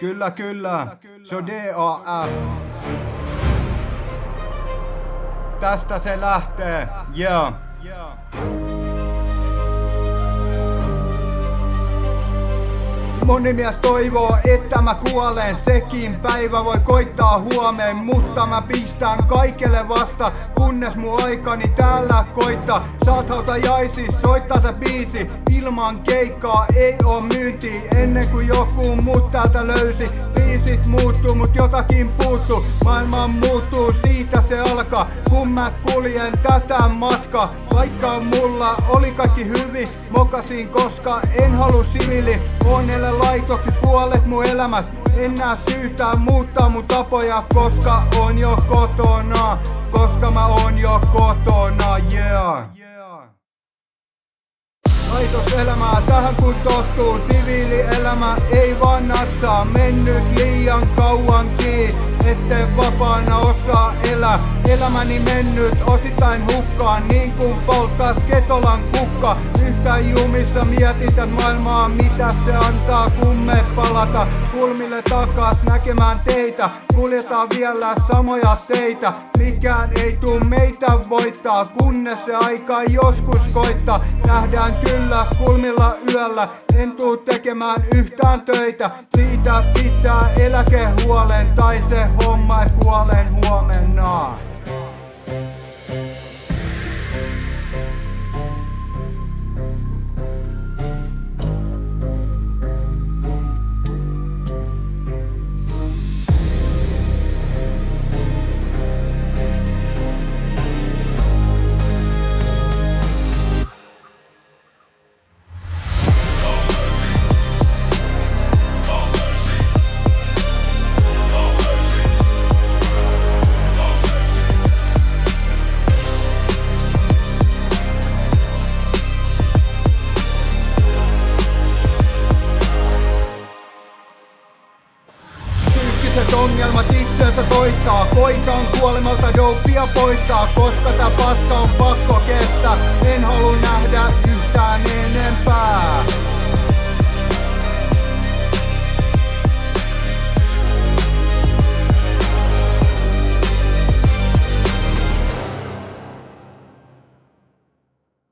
Kyllä, se on DAF. Tästä se lähtee, yeah. Moni mies toivoo, että mä kuolen, sekin päivä voi koittaa huomeen, mutta mä pistän kaikelle vasta, kunnes mun aikani täällä koittaa. Saat hautajaisis, soittaa se biisi, ilman keikkaa ei oo myyntiä, ennen kuin joku mut täältä löysi. Biisit muuttuu, mut jotakin puuttuu, maailma muuttuu, siitä se alkaa, kun mä kuljen tätä matkaa. Vaikka mulla oli kaikki hyvin, mokasin koska en halua siviili, on elä laitoksi puolet mun elämästä. En näe syytä muuttaa mun tapoja, koska on jo kotona, koska mä oon jo kotona, yeah. Laitoselämää tähän kun tottuu, siviilielämä ei vaan natsaa, mennyt liian kauankin, ette vapaana osaa elää. Elämäni mennyt osittain hukkaan, niin kuin polttais Ketolan kukka. Yhtään jumissa mietität maailmaa, mitä se antaa, kun me palata kulmille takas näkemään teitä. Kuljetaan vielä samoja teitä, mikään ei tuu meitä voittaa, kunnes se aika joskus koittaa. Nähdään kyllä kulmilla yöllä, en tuu tekemään yhtään töitä. Siitä pitää eläkehuolen, tai se homma et kuolen huomenna. Ongelmat itseensä toistaa, koitan kuolemalta dopia poistaa, koska tää paska on pakko kestää, en halua nähdä yhtään enempää.